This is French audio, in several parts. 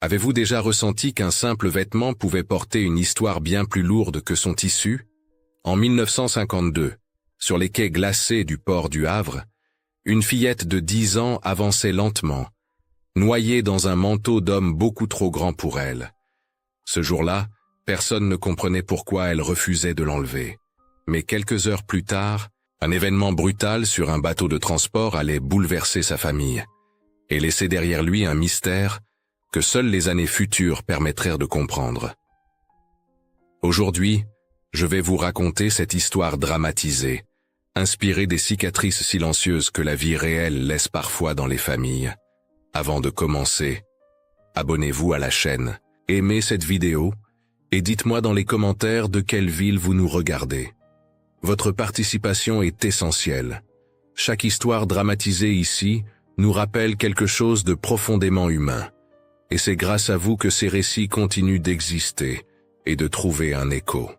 Avez-vous déjà ressenti qu'un simple vêtement pouvait porter une histoire bien plus lourde que son tissu? En 1952, sur les quais glacés du port du Havre, une fillette de 10 ans avançait lentement, noyée dans un manteau d'homme beaucoup trop grand pour elle. Ce jour-là, personne ne comprenait pourquoi elle refusait de l'enlever. Mais quelques heures plus tard, un événement brutal sur un bateau de transport allait bouleverser sa famille et laisser derrière lui un mystère que seules les années futures permettraient de comprendre. Aujourd'hui, je vais vous raconter cette histoire dramatisée, inspirée des cicatrices silencieuses que la vie réelle laisse parfois dans les familles. Avant de commencer, abonnez-vous à la chaîne, aimez cette vidéo et dites-moi dans les commentaires de quelle ville vous nous regardez. Votre participation est essentielle. Chaque histoire dramatisée ici nous rappelle quelque chose de profondément humain. Et c'est grâce à vous que ces récits continuent d'exister et de trouver un écho.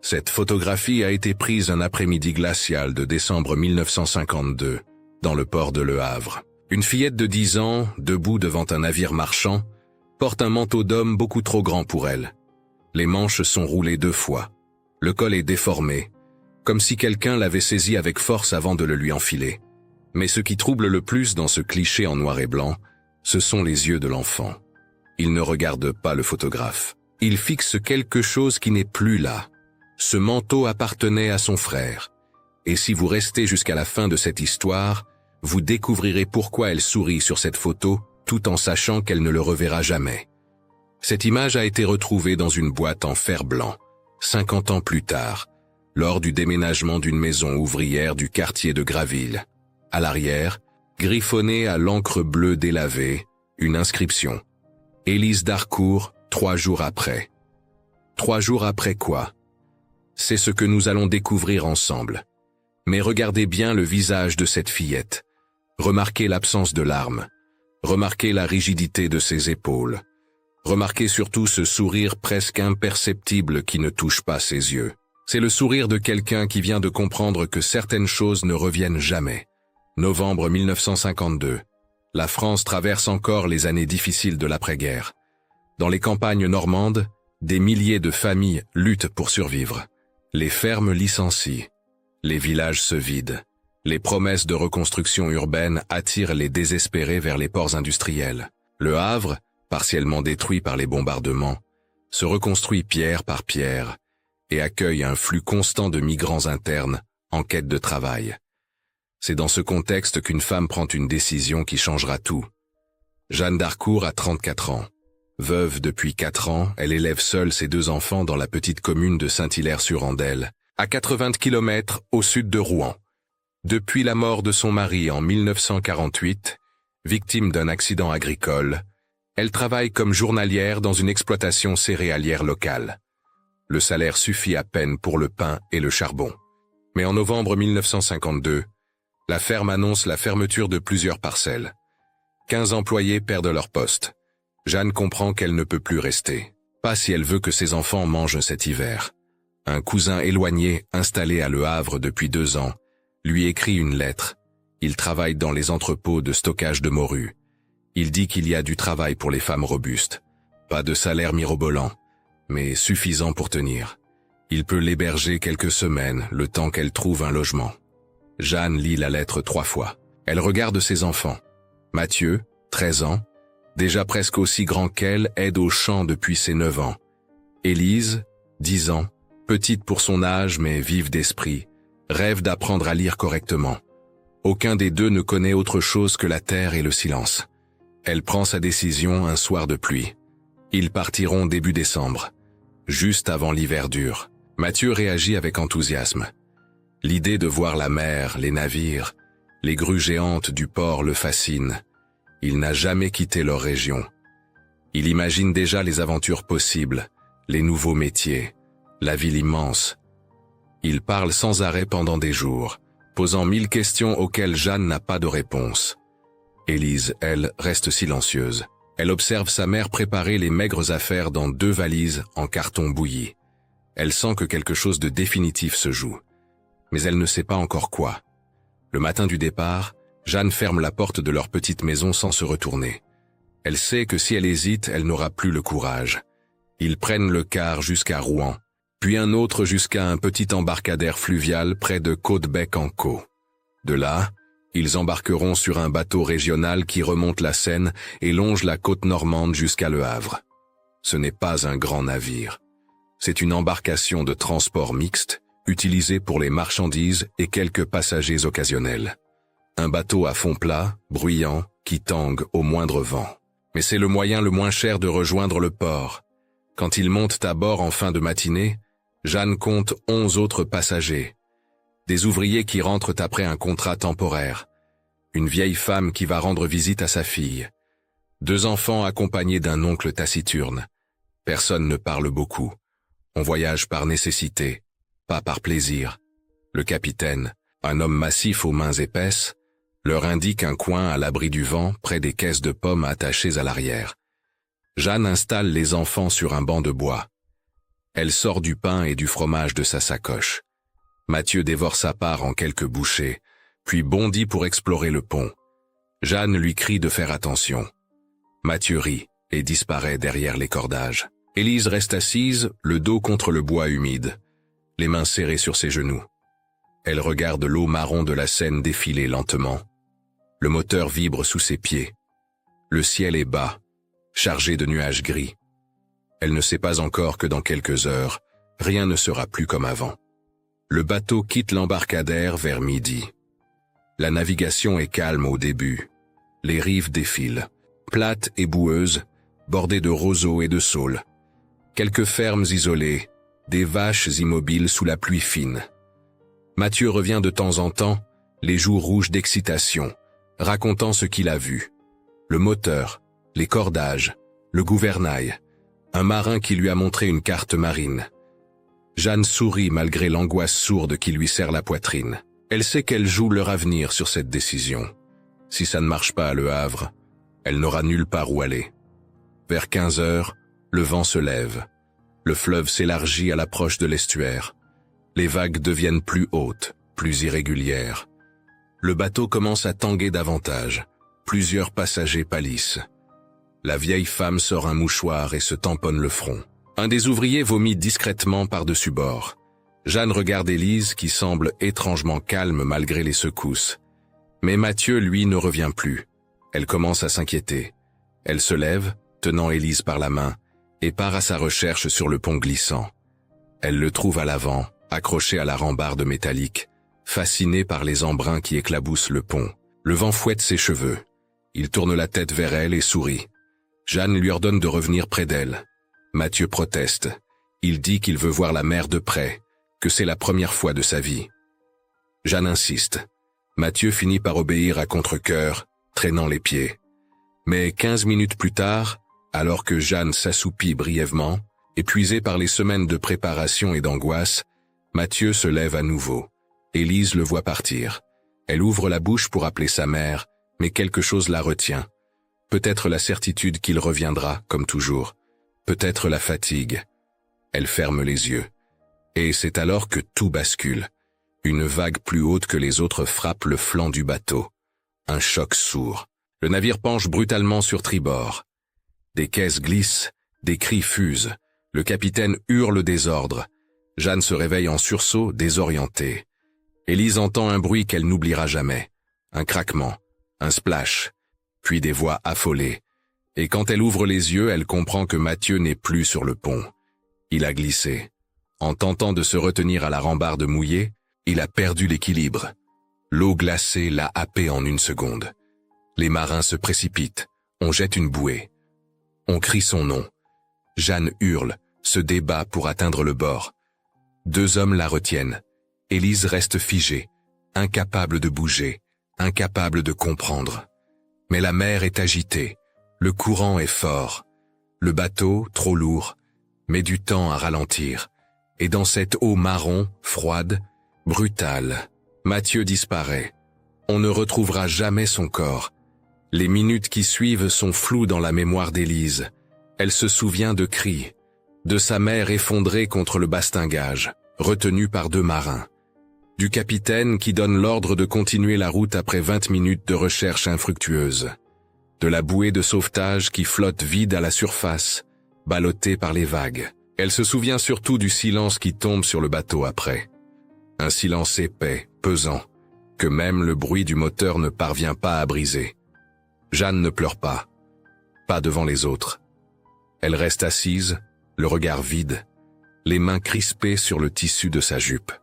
Cette photographie a été prise un après-midi glacial de décembre 1952, dans le port de Le Havre. Une fillette de 10 ans, debout devant un navire marchand, porte un manteau d'homme beaucoup trop grand pour elle. Les manches sont roulées 2 fois. Le col est déformé, comme si quelqu'un l'avait saisi avec force avant de le lui enfiler. Mais ce qui trouble le plus dans ce cliché en noir et blanc, ce sont les yeux de l'enfant. Il ne regarde pas le photographe. Il fixe quelque chose qui n'est plus là. Ce manteau appartenait à son frère. Et si vous restez jusqu'à la fin de cette histoire, vous découvrirez pourquoi elle sourit sur cette photo, tout en sachant qu'elle ne le reverra jamais. Cette image a été retrouvée dans une boîte en fer blanc, 50 ans plus tard, lors du déménagement d'une maison ouvrière du quartier de Graville. À l'arrière, griffonnée à l'encre bleue délavée, une inscription. Élise Darcourt, 3 jours après. 3 jours après quoi? C'est ce que nous allons découvrir ensemble. Mais regardez bien le visage de cette fillette. Remarquez l'absence de larmes. Remarquez la rigidité de ses épaules. Remarquez surtout ce sourire presque imperceptible qui ne touche pas ses yeux. C'est le sourire de quelqu'un qui vient de comprendre que certaines choses ne reviennent jamais. Novembre 1952. La France traverse encore les années difficiles de l'après-guerre. Dans les campagnes normandes, des milliers de familles luttent pour survivre. Les fermes licencient. Les villages se vident. Les promesses de reconstruction urbaine attirent les désespérés vers les ports industriels. Le Havre, partiellement détruit par les bombardements, se reconstruit pierre par pierre et accueille un flux constant de migrants internes en quête de travail. C'est dans ce contexte qu'une femme prend une décision qui changera tout. Jeanne Darcourt a 34 ans. Veuve depuis 4 ans, elle élève seule ses 2 enfants dans la petite commune de Saint-Hilaire-sur-Andelle, à 80 km au sud de Rouen. Depuis la mort de son mari en 1948, victime d'un accident agricole, elle travaille comme journalière dans une exploitation céréalière locale. Le salaire suffit à peine pour le pain et le charbon. Mais en novembre 1952, la ferme annonce la fermeture de plusieurs parcelles. 15 employés perdent leur poste. Jeanne comprend qu'elle ne peut plus rester. Pas si elle veut que ses enfants mangent cet hiver. Un cousin éloigné, installé à Le Havre depuis 2 ans, lui écrit une lettre. Il travaille dans les entrepôts de stockage de morues. Il dit qu'il y a du travail pour les femmes robustes. Pas de salaire mirobolant, mais suffisant pour tenir. Il peut l'héberger quelques semaines, le temps qu'elle trouve un logement. Jeanne lit la lettre 3 fois. Elle regarde ses enfants. Mathieu, 13 ans, déjà presque aussi grand qu'elle, aide au champ depuis ses 9 ans. Élise, 10 ans, petite pour son âge mais vive d'esprit, rêve d'apprendre à lire correctement. Aucun des deux ne connaît autre chose que la terre et le silence. Elle prend sa décision un soir de pluie. Ils partiront début décembre, juste avant l'hiver dur. Mathieu réagit avec enthousiasme. L'idée de voir la mer, les navires, les grues géantes du port le fascine. Il n'a jamais quitté leur région. Il imagine déjà les aventures possibles, les nouveaux métiers, la ville immense. Il parle sans arrêt pendant des jours, posant 1000 questions auxquelles Jeanne n'a pas de réponse. Élise, elle, reste silencieuse. Elle observe sa mère préparer les maigres affaires dans 2 valises en carton bouilli. Elle sent que quelque chose de définitif se joue. Mais elle ne sait pas encore quoi. Le matin du départ, Jeanne ferme la porte de leur petite maison sans se retourner. Elle sait que si elle hésite, elle n'aura plus le courage. Ils prennent le car jusqu'à Rouen, puis un autre jusqu'à un petit embarcadère fluvial près de Caudebec-en-Caux. De là, ils embarqueront sur un bateau régional qui remonte la Seine et longe la côte normande jusqu'à Le Havre. Ce n'est pas un grand navire. C'est une embarcation de transport mixte, utilisée pour les marchandises et quelques passagers occasionnels. Un bateau à fond plat, bruyant, qui tangue au moindre vent. Mais c'est le moyen le moins cher de rejoindre le port. Quand ils montent à bord en fin de matinée, Jeanne compte 11 autres passagers. Des ouvriers qui rentrent après un contrat temporaire. Une vieille femme qui va rendre visite à sa fille. 2 enfants accompagnés d'un oncle taciturne. Personne ne parle beaucoup. On voyage par nécessité, pas par plaisir. Le capitaine, un homme massif aux mains épaisses, leur indique un coin à l'abri du vent près des caisses de pommes attachées à l'arrière. Jeanne installe les enfants sur un banc de bois. Elle sort du pain et du fromage de sa sacoche. Mathieu dévore sa part en quelques bouchées, puis bondit pour explorer le pont. Jeanne lui crie de faire attention. Mathieu rit et disparaît derrière les cordages. Élise reste assise, le dos contre le bois humide, les mains serrées sur ses genoux. Elle regarde l'eau marron de la Seine défiler lentement. Le moteur vibre sous ses pieds. Le ciel est bas, chargé de nuages gris. Elle ne sait pas encore que dans quelques heures, rien ne sera plus comme avant. Le bateau quitte l'embarcadère vers midi. La navigation est calme au début. Les rives défilent, plates et boueuses, bordées de roseaux et de saules. Quelques fermes isolées, des vaches immobiles sous la pluie fine. Mathieu revient de temps en temps, les joues rouges d'excitation, racontant ce qu'il a vu. Le moteur, les cordages, le gouvernail, un marin qui lui a montré une carte marine. Jeanne sourit malgré l'angoisse sourde qui lui serre la poitrine. Elle sait qu'elle joue leur avenir sur cette décision. Si ça ne marche pas à Le Havre, elle n'aura nulle part où aller. Vers 15 heures, le vent se lève. Le fleuve s'élargit à l'approche de l'estuaire. Les vagues deviennent plus hautes, plus irrégulières. Le bateau commence à tanguer davantage. Plusieurs passagers pâlissent. La vieille femme sort un mouchoir et se tamponne le front. Un des ouvriers vomit discrètement par-dessus bord. Jeanne regarde Élise qui semble étrangement calme malgré les secousses. Mais Mathieu, lui, ne revient plus. Elle commence à s'inquiéter. Elle se lève, tenant Élise par la main, et part à sa recherche sur le pont glissant. Elle le trouve à l'avant, accroché à la rambarde métallique, fasciné par les embruns qui éclaboussent le pont. Le vent fouette ses cheveux. Il tourne la tête vers elle et sourit. Jeanne lui ordonne de revenir près d'elle. Mathieu proteste. Il dit qu'il veut voir la mer de près, que c'est la première fois de sa vie. Jeanne insiste. Mathieu finit par obéir à contre-cœur, traînant les pieds. Mais 15 minutes plus tard, alors que Jeanne s'assoupit brièvement, épuisée par les semaines de préparation et d'angoisse, Mathieu se lève à nouveau. Élise le voit partir. Elle ouvre la bouche pour appeler sa mère, mais quelque chose la retient. Peut-être la certitude qu'il reviendra, comme toujours. Peut-être la fatigue. Elle ferme les yeux. Et c'est alors que tout bascule. Une vague plus haute que les autres frappe le flanc du bateau. Un choc sourd. Le navire penche brutalement sur tribord. Des caisses glissent, des cris fusent. Le capitaine hurle des ordres. Jeanne se réveille en sursaut, désorientée. Élise entend un bruit qu'elle n'oubliera jamais. Un craquement, un splash, puis des voix affolées. Et quand elle ouvre les yeux, elle comprend que Mathieu n'est plus sur le pont. Il a glissé. En tentant de se retenir à la rambarde mouillée, il a perdu l'équilibre. L'eau glacée l'a happé en une seconde. Les marins se précipitent. On jette une bouée. On crie son nom. Jeanne hurle, se débat pour atteindre le bord. 2 hommes la retiennent. Élise reste figée, incapable de bouger, incapable de comprendre. Mais la mer est agitée, le courant est fort. Le bateau, trop lourd, met du temps à ralentir. Et dans cette eau marron, froide, brutale, Mathieu disparaît. On ne retrouvera jamais son corps. Les minutes qui suivent sont floues dans la mémoire d'Élise. Elle se souvient de cris, de sa mère effondrée contre le bastingage, retenue par 2 marins, du capitaine qui donne l'ordre de continuer la route après 20 minutes de recherche infructueuse, de la bouée de sauvetage qui flotte vide à la surface, ballottée par les vagues. Elle se souvient surtout du silence qui tombe sur le bateau après. Un silence épais, pesant, que même le bruit du moteur ne parvient pas à briser. Jeanne ne pleure pas. Pas devant les autres. Elle reste assise, le regard vide, les mains crispées sur le tissu de sa jupe.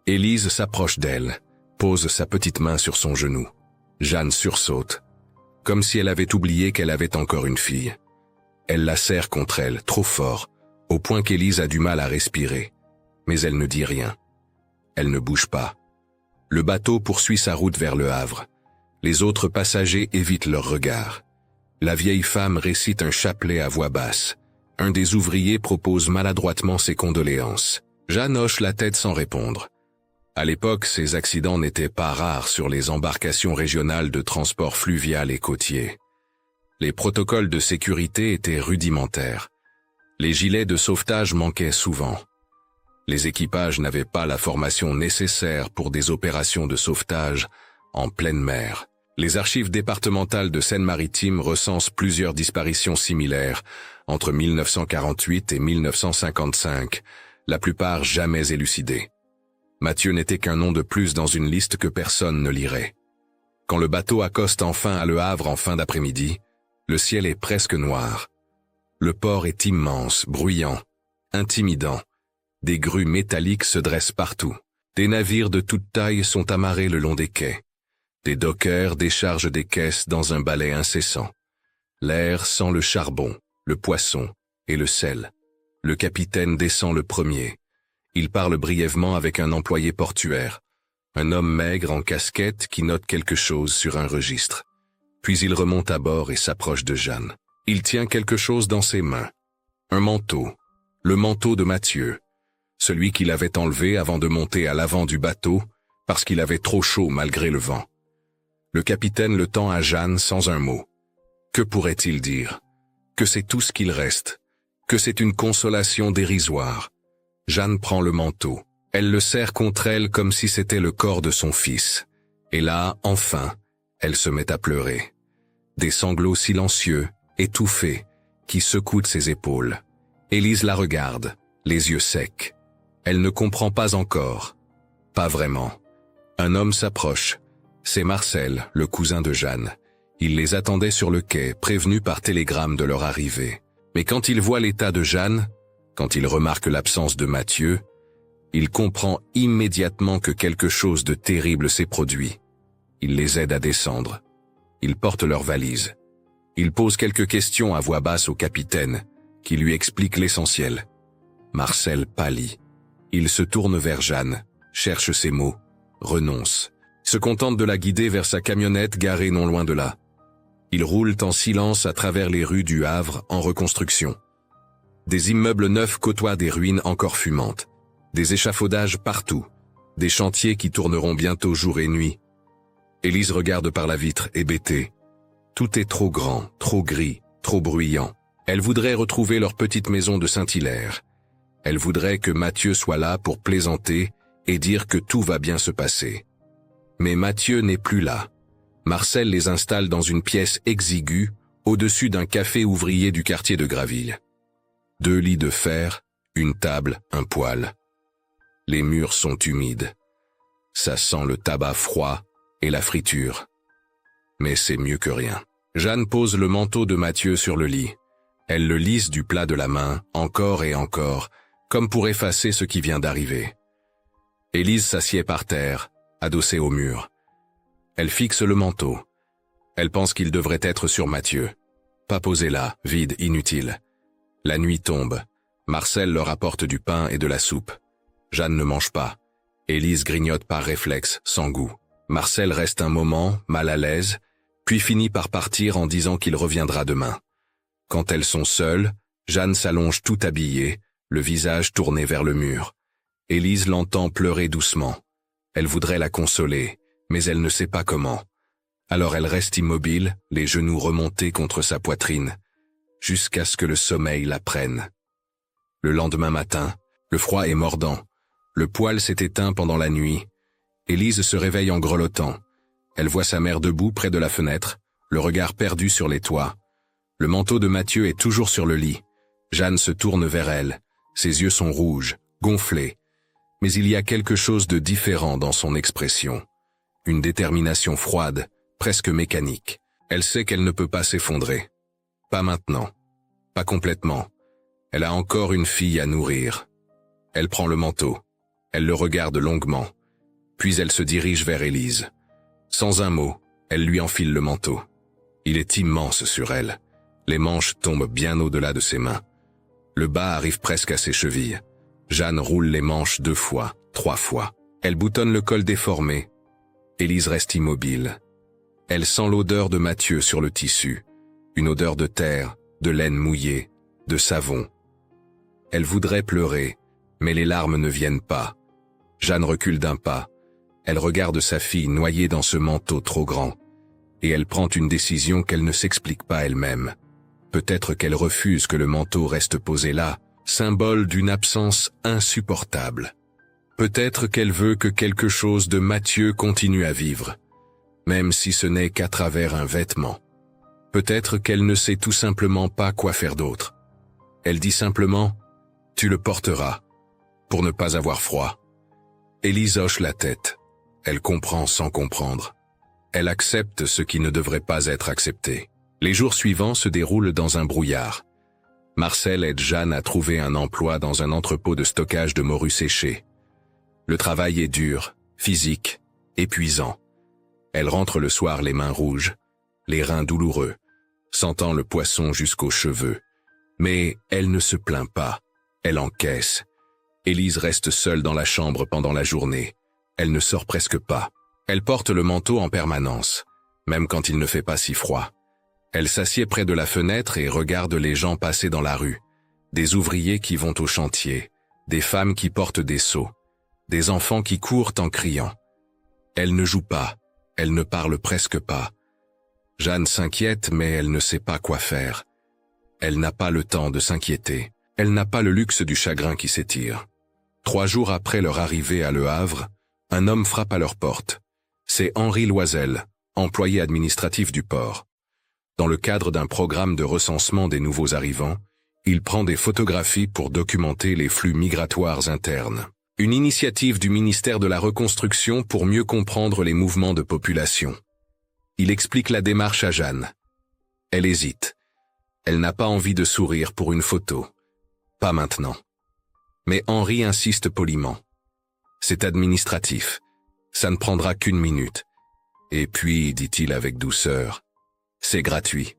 Élise s'approche d'elle, pose sa petite main sur son genou. Jeanne sursaute, comme si elle avait oublié qu'elle avait encore une fille. Elle la serre contre elle, trop fort, au point qu'Élise a du mal à respirer. Mais elle ne dit rien. Elle ne bouge pas. Le bateau poursuit sa route vers Le Havre. Les autres passagers évitent leur regard. La vieille femme récite un chapelet à voix basse. Un des ouvriers propose maladroitement ses condoléances. Jeanne hoche la tête sans répondre. À l'époque, ces accidents n'étaient pas rares sur les embarcations régionales de transport fluvial et côtier. Les protocoles de sécurité étaient rudimentaires. Les gilets de sauvetage manquaient souvent. Les équipages n'avaient pas la formation nécessaire pour des opérations de sauvetage en pleine mer. Les archives départementales de Seine-Maritime recensent plusieurs disparitions similaires entre 1948 et 1955, la plupart jamais élucidées. Mathieu n'était qu'un nom de plus dans une liste que personne ne lirait. Quand le bateau accoste enfin à Le Havre en fin d'après-midi, le ciel est presque noir. Le port est immense, bruyant, intimidant. Des grues métalliques se dressent partout. Des navires de toute taille sont amarrés le long des quais. Des dockers déchargent des caisses dans un balai incessant. L'air sent le charbon, le poisson et le sel. Le capitaine descend le premier. Il parle brièvement avec un employé portuaire, un homme maigre en casquette qui note quelque chose sur un registre. Puis il remonte à bord et s'approche de Jeanne. Il tient quelque chose dans ses mains. Un manteau. Le manteau de Mathieu. Celui qu'il avait enlevé avant de monter à l'avant du bateau parce qu'il avait trop chaud malgré le vent. Le capitaine le tend à Jeanne sans un mot. Que pourrait-il dire? Que c'est tout ce qu'il reste. Que c'est une consolation dérisoire. Jeanne prend le manteau. Elle le serre contre elle comme si c'était le corps de son fils. Et là, enfin, elle se met à pleurer. Des sanglots silencieux, étouffés, qui secouent ses épaules. Élise la regarde, les yeux secs. Elle ne comprend pas encore. Pas vraiment. Un homme s'approche. C'est Marcel, le cousin de Jeanne. Il les attendait sur le quai, prévenu par télégramme de leur arrivée. Mais quand il voit l'état de Jeanne, quand il remarque l'absence de Mathieu, il comprend immédiatement que quelque chose de terrible s'est produit. Il les aide à descendre. Il porte leurs valises. Il pose quelques questions à voix basse au capitaine, qui lui explique l'essentiel. Marcel pâlit. Il se tourne vers Jeanne, cherche ses mots, renonce, se contente de la guider vers sa camionnette garée non loin de là. Ils roulent en silence à travers les rues du Havre en reconstruction. Des immeubles neufs côtoient des ruines encore fumantes. Des échafaudages partout. Des chantiers qui tourneront bientôt jour et nuit. Élise regarde par la vitre, hébétée. Tout est trop grand, trop gris, trop bruyant. Elle voudrait retrouver leur petite maison de Saint-Hilaire. Elle voudrait que Mathieu soit là pour plaisanter et dire que tout va bien se passer. Mais Mathieu n'est plus là. Marcel les installe dans une pièce exiguë, au-dessus d'un café ouvrier du quartier de Graville. 2 lits de fer, une table, un poêle. Les murs sont humides. Ça sent le tabac froid et la friture. Mais c'est mieux que rien. Jeanne pose le manteau de Mathieu sur le lit. Elle le lisse du plat de la main, encore et encore, comme pour effacer ce qui vient d'arriver. Élise s'assied par terre, adossée au mur. Elle fixe le manteau. Elle pense qu'il devrait être sur Mathieu. Pas posé là, vide, inutile. La nuit tombe. Marcel leur apporte du pain et de la soupe. Jeanne ne mange pas. Élise grignote par réflexe, sans goût. Marcel reste un moment, mal à l'aise, puis finit par partir en disant qu'il reviendra demain. Quand elles sont seules, Jeanne s'allonge tout habillée, le visage tourné vers le mur. Élise l'entend pleurer doucement. Elle voudrait la consoler, mais elle ne sait pas comment. Alors elle reste immobile, les genoux remontés contre sa poitrine, jusqu'à ce que le sommeil la prenne. Le lendemain matin, le froid est mordant. Le poêle s'est éteint pendant la nuit. Élise se réveille en grelottant. Elle voit sa mère debout près de la fenêtre, le regard perdu sur les toits. Le manteau de Mathieu est toujours sur le lit. Jeanne se tourne vers elle. Ses yeux sont rouges, gonflés. Mais il y a quelque chose de différent dans son expression. Une détermination froide, presque mécanique. Elle sait qu'elle ne peut pas s'effondrer. Pas maintenant. Pas complètement. Elle a encore une fille à nourrir. Elle prend le manteau. Elle le regarde longuement. Puis elle se dirige vers Élise. Sans un mot, elle lui enfile le manteau. Il est immense sur elle. Les manches tombent bien au-delà de ses mains. Le bas arrive presque à ses chevilles. Jeanne roule les manches 2 fois, 3 fois. Elle boutonne le col déformé. Élise reste immobile. Elle sent l'odeur de Mathieu sur le tissu. Une odeur de terre, de laine mouillée, de savon. Elle voudrait pleurer, mais les larmes ne viennent pas. Jeanne recule d'un pas. Elle regarde sa fille noyée dans ce manteau trop grand. Et elle prend une décision qu'elle ne s'explique pas elle-même. Peut-être qu'elle refuse que le manteau reste posé là, symbole d'une absence insupportable. Peut-être qu'elle veut que quelque chose de Mathieu continue à vivre, même si ce n'est qu'à travers un vêtement. Peut-être qu'elle ne sait tout simplement pas quoi faire d'autre. Elle dit simplement « Tu le porteras », pour ne pas avoir froid. Élise hoche la tête. Elle comprend sans comprendre. Elle accepte ce qui ne devrait pas être accepté. Les jours suivants se déroulent dans un brouillard. Marcel aide Jeanne à trouver un emploi dans un entrepôt de stockage de morues séchées. Le travail est dur, physique, épuisant. Elle rentre le soir les mains rouges, les reins douloureux, sentant le poisson jusqu'aux cheveux. Mais elle ne se plaint pas, elle encaisse. Élise reste seule dans la chambre pendant la journée. Elle ne sort presque pas. Elle porte le manteau en permanence, même quand il ne fait pas si froid. Elle s'assied près de la fenêtre et regarde les gens passer dans la rue. Des ouvriers qui vont au chantier, des femmes qui portent des seaux, des enfants qui courent en criant. Elle ne joue pas, elle ne parle presque pas. Jeanne s'inquiète, mais elle ne sait pas quoi faire. Elle n'a pas le temps de s'inquiéter. Elle n'a pas le luxe du chagrin qui s'étire. 3 jours après leur arrivée à Le Havre, un homme frappe à leur porte. C'est Henri Loisel, employé administratif du port. Dans le cadre d'un programme de recensement des nouveaux arrivants, il prend des photographies pour documenter les flux migratoires internes. Une initiative du ministère de la Reconstruction pour mieux comprendre les mouvements de population. Il explique la démarche à Jeanne. Elle hésite. Elle n'a pas envie de sourire pour une photo. Pas maintenant. Mais Henri insiste poliment. C'est administratif. Ça ne prendra qu'1 minute. Et puis, dit-il avec douceur, c'est gratuit.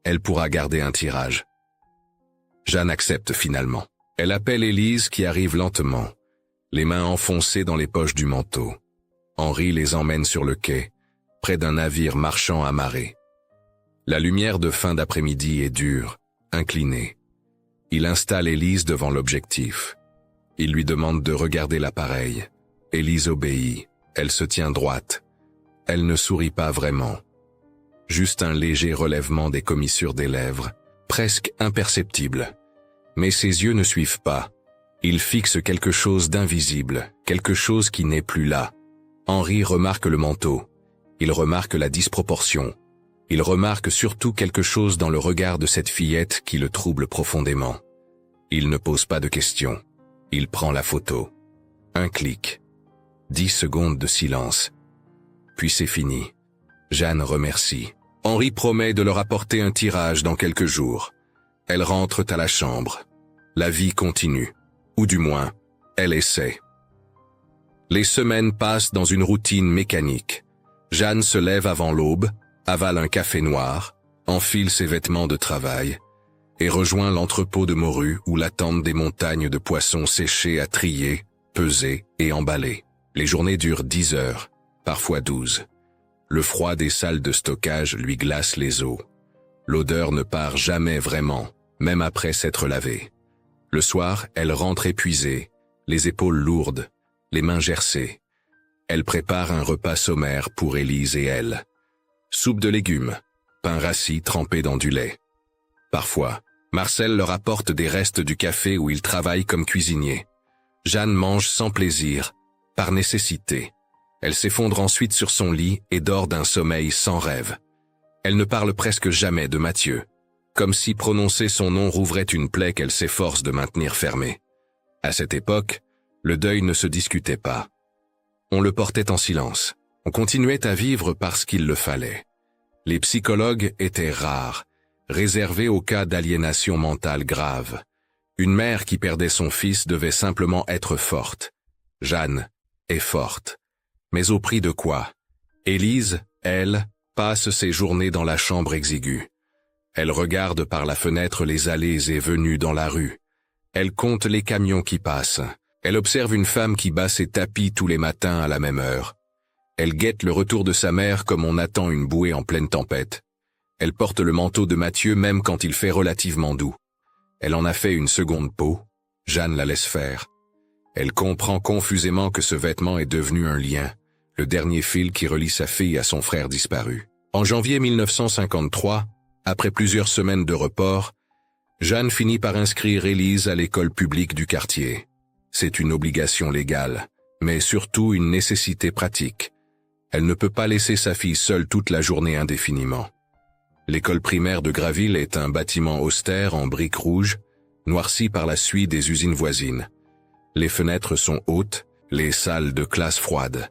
Elle pourra garder un tirage. Jeanne accepte finalement. Elle appelle Élise qui arrive lentement, les mains enfoncées dans les poches du manteau. Henri les emmène sur le quai, près d'un navire marchand amarré. La lumière de fin d'après-midi est dure, inclinée. Il installe Élise devant l'objectif. Il lui demande de regarder l'appareil. Élise obéit. Elle se tient droite. Elle ne sourit pas vraiment. Juste un léger relèvement des commissures des lèvres, presque imperceptible. Mais ses yeux ne suivent pas. Ils fixent quelque chose d'invisible, quelque chose qui n'est plus là. Henri remarque le manteau. Il remarque la disproportion. Il remarque surtout quelque chose dans le regard de cette fillette qui le trouble profondément. Il ne pose pas de questions. Il prend la photo. Un clic. 10 secondes de silence. Puis c'est fini. Jeanne remercie. Henri promet de leur apporter un tirage dans quelques jours. Elles rentrent à la chambre. La vie continue. Ou du moins, elle essaie. Les semaines passent dans une routine mécanique. Jeanne se lève avant l'aube, avale un café noir, enfile ses vêtements de travail et rejoint l'entrepôt de morues où l'attendent des montagnes de poissons séchés à trier, peser et emballer. Les journées durent 10 heures, parfois 12. Le froid des salles de stockage lui glace les os. L'odeur ne part jamais vraiment, même après s'être lavée. Le soir, elle rentre épuisée, les épaules lourdes, les mains gercées. Elle prépare un repas sommaire pour Élise et elle. Soupe de légumes, pain rassis trempé dans du lait. Parfois, Marcel leur apporte des restes du café où il travaille comme cuisinier. Jeanne mange sans plaisir, par nécessité. Elle s'effondre ensuite sur son lit et dort d'un sommeil sans rêve. Elle ne parle presque jamais de Mathieu, comme si prononcer son nom rouvrait une plaie qu'elle s'efforce de maintenir fermée. À cette époque, le deuil ne se discutait pas. On le portait en silence. On continuait à vivre parce qu'il le fallait. Les psychologues étaient rares, réservés aux cas d'aliénation mentale grave. Une mère qui perdait son fils devait simplement être forte. Jeanne est forte. Mais au prix de quoi? Élise, elle, passe ses journées dans la chambre exiguë. Elle regarde par la fenêtre les allées et venues dans la rue. Elle compte les camions qui passent. Elle observe une femme qui bat ses tapis tous les matins à la même heure. Elle guette le retour de sa mère comme on attend une bouée en pleine tempête. Elle porte le manteau de Mathieu même quand il fait relativement doux. Elle en a fait une seconde peau. Jeanne la laisse faire. Elle comprend confusément que ce vêtement est devenu un lien, le dernier fil qui relie sa fille à son frère disparu. En janvier 1953, après plusieurs semaines de report, Jeanne finit par inscrire Élise à l'école publique du quartier. C'est une obligation légale, mais surtout une nécessité pratique. Elle ne peut pas laisser sa fille seule toute la journée indéfiniment. L'école primaire de Graville est un bâtiment austère en briques rouges, noirci par la suie des usines voisines. Les fenêtres sont hautes, les salles de classe froides.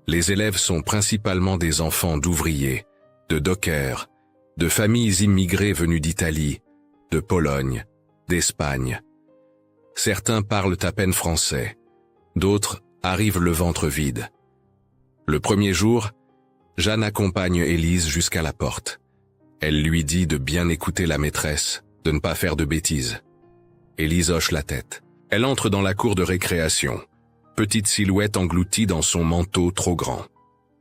Les élèves sont principalement des enfants d'ouvriers, de dockers, de familles immigrées venues d'Italie, de Pologne, d'Espagne. Certains parlent à peine français, d'autres arrivent le ventre vide. Le premier jour, Jeanne accompagne Élise jusqu'à la porte. Elle lui dit de bien écouter la maîtresse, de ne pas faire de bêtises. Élise hoche la tête. Elle entre dans la cour de récréation, petite silhouette engloutie dans son manteau trop grand.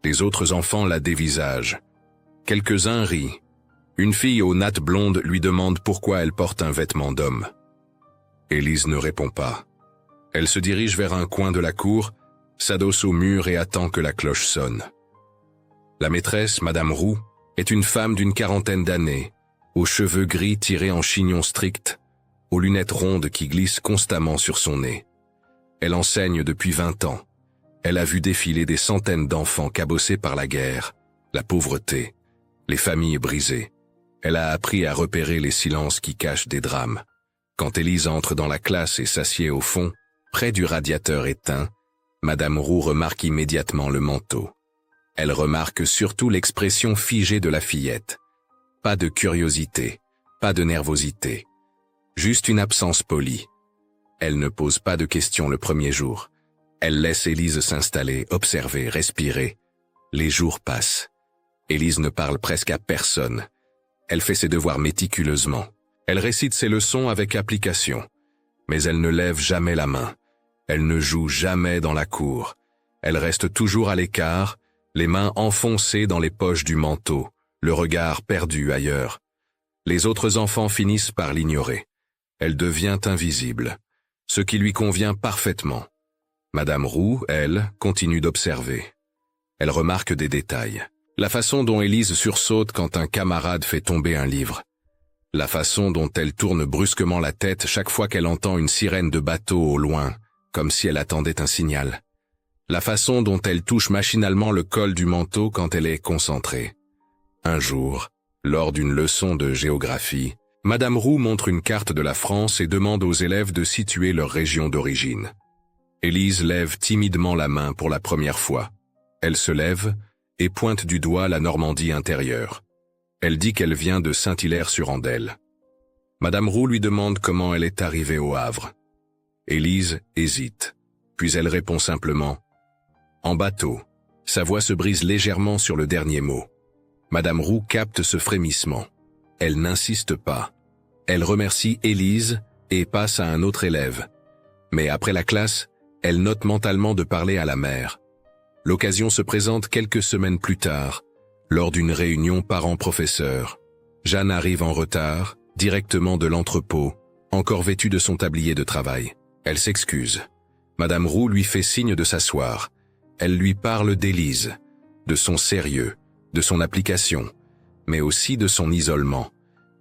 Les autres enfants la dévisagent. Quelques-uns rient. Une fille aux nattes blondes lui demande pourquoi elle porte un vêtement d'homme. Élise ne répond pas. Elle se dirige vers un coin de la cour, s'adosse au mur et attend que la cloche sonne. La maîtresse, Madame Roux, est une femme d'une quarantaine d'années, aux cheveux gris tirés en chignon strict, aux lunettes rondes qui glissent constamment sur son nez. Elle enseigne depuis 20 ans. Elle a vu défiler des centaines d'enfants cabossés par la guerre, la pauvreté, les familles brisées. Elle a appris à repérer les silences qui cachent des drames. Quand Élise entre dans la classe et s'assied au fond, près du radiateur éteint, Madame Roux remarque immédiatement le manteau. Elle remarque surtout l'expression figée de la fillette. Pas de curiosité, pas de nervosité. Juste une absence polie. Elle ne pose pas de questions le premier jour. Elle laisse Élise s'installer, observer, respirer. Les jours passent. Élise ne parle presque à personne. Elle fait ses devoirs méticuleusement. Elle récite ses leçons avec application. Mais elle ne lève jamais la main. Elle ne joue jamais dans la cour. Elle reste toujours à l'écart, les mains enfoncées dans les poches du manteau, le regard perdu ailleurs. Les autres enfants finissent par l'ignorer. Elle devient invisible, ce qui lui convient parfaitement. Madame Roux, elle, continue d'observer. Elle remarque des détails. La façon dont Élise sursaute quand un camarade fait tomber un livre. La façon dont elle tourne brusquement la tête chaque fois qu'elle entend une sirène de bateau au loin, comme si elle attendait un signal. La façon dont elle touche machinalement le col du manteau quand elle est concentrée. Un jour, lors d'une leçon de géographie, Madame Roux montre une carte de la France et demande aux élèves de situer leur région d'origine. Élise lève timidement la main pour la première fois. Elle se lève et pointe du doigt la Normandie intérieure. Elle dit qu'elle vient de Saint-Hilaire-sur-Andelle. Madame Roux lui demande comment elle est arrivée au Havre. Élise hésite, puis elle répond simplement « En bateau ». Sa voix se brise légèrement sur le dernier mot. Madame Roux capte ce frémissement. Elle n'insiste pas. Elle remercie Élise et passe à un autre élève. Mais après la classe, elle note mentalement de parler à la mère. L'occasion se présente quelques semaines plus tard, lors d'une réunion parents-professeurs. Jeanne arrive en retard, directement de l'entrepôt, encore vêtue de son tablier de travail. Elle s'excuse. Madame Roux lui fait signe de s'asseoir. Elle lui parle d'Élise, de son sérieux, de son application, mais aussi de son isolement.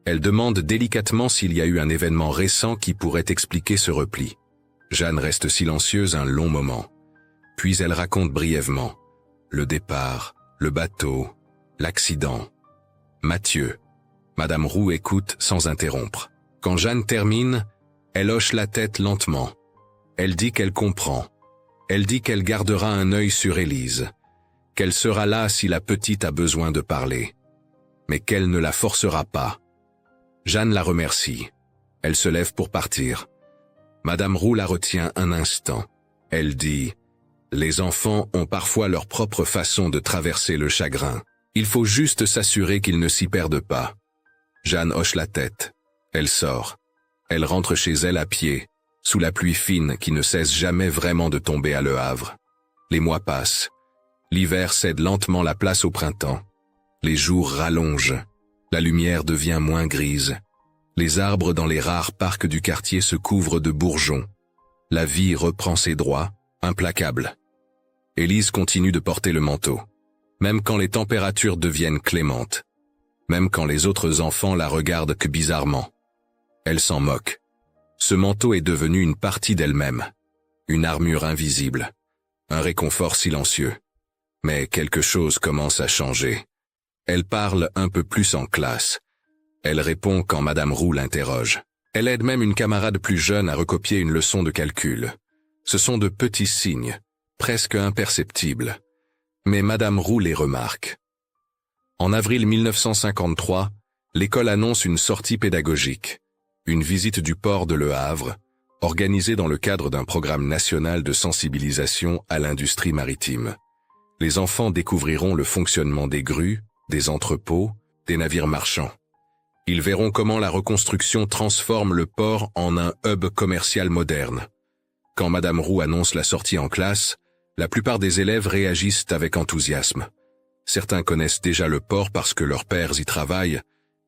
Elle demande délicatement s'il y a eu un événement récent qui pourrait expliquer ce repli. Jeanne reste silencieuse un long moment. Puis elle raconte brièvement le départ, le bateau, l'accident. Mathieu. Madame Roux écoute sans interrompre. Quand Jeanne termine, elle hoche la tête lentement. Elle dit qu'elle comprend. Elle dit qu'elle gardera un œil sur Élise. Qu'elle sera là si la petite a besoin de parler. Mais qu'elle ne la forcera pas. Jeanne la remercie. Elle se lève pour partir. Madame Roux la retient un instant. Elle dit « Les enfants ont parfois leur propre façon de traverser le chagrin. Il faut juste s'assurer qu'ils ne s'y perdent pas. » Jeanne hoche la tête. Elle sort. Elle rentre chez elle à pied, sous la pluie fine qui ne cesse jamais vraiment de tomber à Le Havre. Les mois passent. L'hiver cède lentement la place au printemps. Les jours rallongent. La lumière devient moins grise. Les arbres dans les rares parcs du quartier se couvrent de bourgeons. La vie reprend ses droits, implacable. Élise continue de porter le manteau, même quand les températures deviennent clémentes, même quand les autres enfants la regardent que bizarrement. Elle s'en moque. Ce manteau est devenu une partie d'elle-même, une armure invisible, un réconfort silencieux. Mais quelque chose commence à changer. Elle parle un peu plus en classe. Elle répond quand Madame Roux l'interroge. Elle aide même une camarade plus jeune à recopier une leçon de calcul. Ce sont de petits signes, presque imperceptibles. Mais Madame Roux les remarque. En avril 1953, l'école annonce une sortie pédagogique, une visite du port de Le Havre, organisée dans le cadre d'un programme national de sensibilisation à l'industrie maritime. Les enfants découvriront le fonctionnement des grues, des entrepôts, des navires marchands. Ils verront comment la reconstruction transforme le port en un hub commercial moderne. Quand Madame Roux annonce la sortie en classe, la plupart des élèves réagissent avec enthousiasme. Certains connaissent déjà le port parce que leurs pères y travaillent,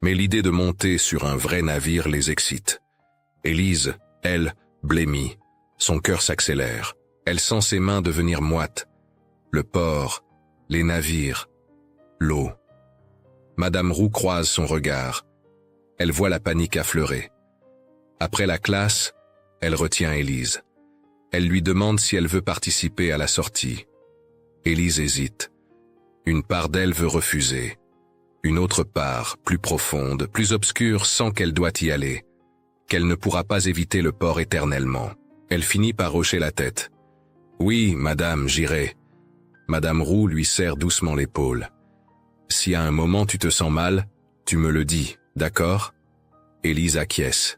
mais l'idée de monter sur un vrai navire les excite. Élise, elle, blêmit. Son cœur s'accélère. Elle sent ses mains devenir moites. Le port, les navires, l'eau. Madame Roux croise son regard. Elle voit la panique affleurer. Après la classe, elle retient Élise. Elle lui demande si elle veut participer à la sortie. Élise hésite. Une part d'elle veut refuser. Une autre part, plus profonde, plus obscure, sent qu'elle doit y aller. Qu'elle ne pourra pas éviter le port éternellement. Elle finit par hocher la tête. « Oui, madame, j'irai. » Madame Roux lui serre doucement l'épaule. « Si à un moment tu te sens mal, tu me le dis, d'accord ?» Élise acquiesce.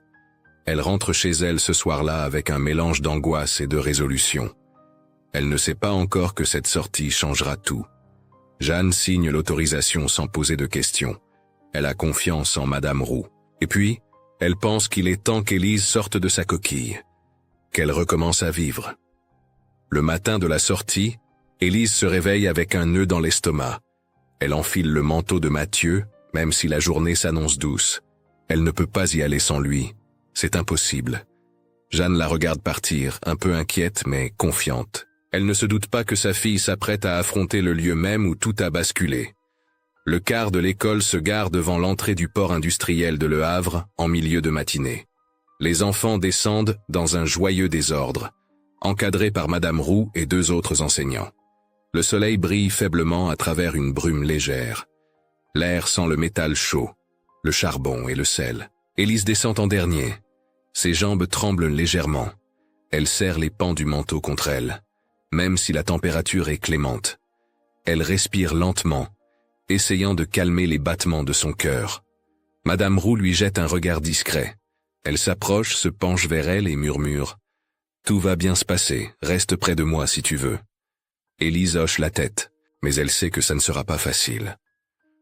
Elle rentre chez elle ce soir-là avec un mélange d'angoisse et de résolution. Elle ne sait pas encore que cette sortie changera tout. Jeanne signe l'autorisation sans poser de questions. Elle a confiance en Madame Roux. Et puis, elle pense qu'il est temps qu'Élise sorte de sa coquille, qu'elle recommence à vivre. Le matin de la sortie, Élise se réveille avec un nœud dans l'estomac. Elle enfile le manteau de Mathieu, même si la journée s'annonce douce. Elle ne peut pas y aller sans lui. C'est impossible. Jeanne la regarde partir, un peu inquiète mais confiante. Elle ne se doute pas que sa fille s'apprête à affronter le lieu même où tout a basculé. Le car de l'école se gare devant l'entrée du port industriel de Le Havre en milieu de matinée. Les enfants descendent dans un joyeux désordre, encadrés par Madame Roux et 2 autres enseignants. Le soleil brille faiblement à travers une brume légère. L'air sent le métal chaud, le charbon et le sel. Élise descend en dernier. Ses jambes tremblent légèrement. Elle serre les pans du manteau contre elle, même si la température est clémente. Elle respire lentement, essayant de calmer les battements de son cœur. Madame Roux lui jette un regard discret. Elle s'approche, se penche vers elle et murmure « Tout va bien se passer, reste près de moi si tu veux. » Élise hoche la tête, mais elle sait que ça ne sera pas facile.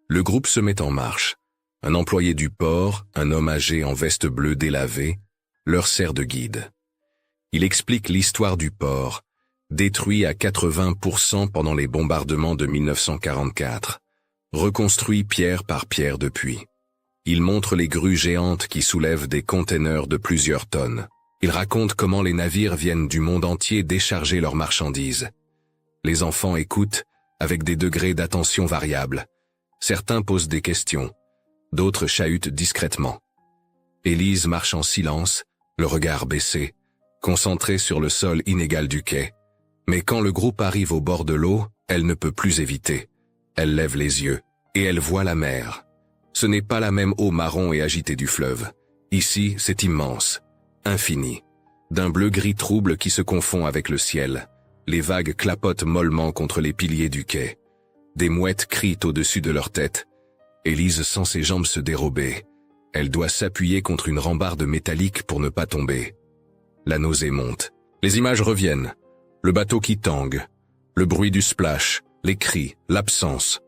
Le groupe se met en marche. Un employé du port, un homme âgé en veste bleue délavée, leur sert de guide. Il explique l'histoire du port, détruit à 80% pendant les bombardements de 1944, reconstruit pierre par pierre depuis. Il montre les grues géantes qui soulèvent des containers de plusieurs tonnes. Il raconte comment les navires viennent du monde entier décharger leurs marchandises. Les enfants écoutent avec des degrés d'attention variables. Certains posent des questions, d'autres chahutent discrètement. Élise marche en silence, le regard baissé, concentrée sur le sol inégal du quai. Mais quand le groupe arrive au bord de l'eau, elle ne peut plus éviter. Elle lève les yeux, et elle voit la mer. Ce n'est pas la même eau marron et agitée du fleuve. Ici, c'est immense, infini, d'un bleu-gris trouble qui se confond avec le ciel. Les vagues clapotent mollement contre les piliers du quai. Des mouettes crient au-dessus de leur tête. Élise sent ses jambes se dérober. Elle doit s'appuyer contre une rambarde métallique pour ne pas tomber. La nausée monte. Les images reviennent. Le bateau qui tangue. Le bruit du splash. Les cris. L'absence.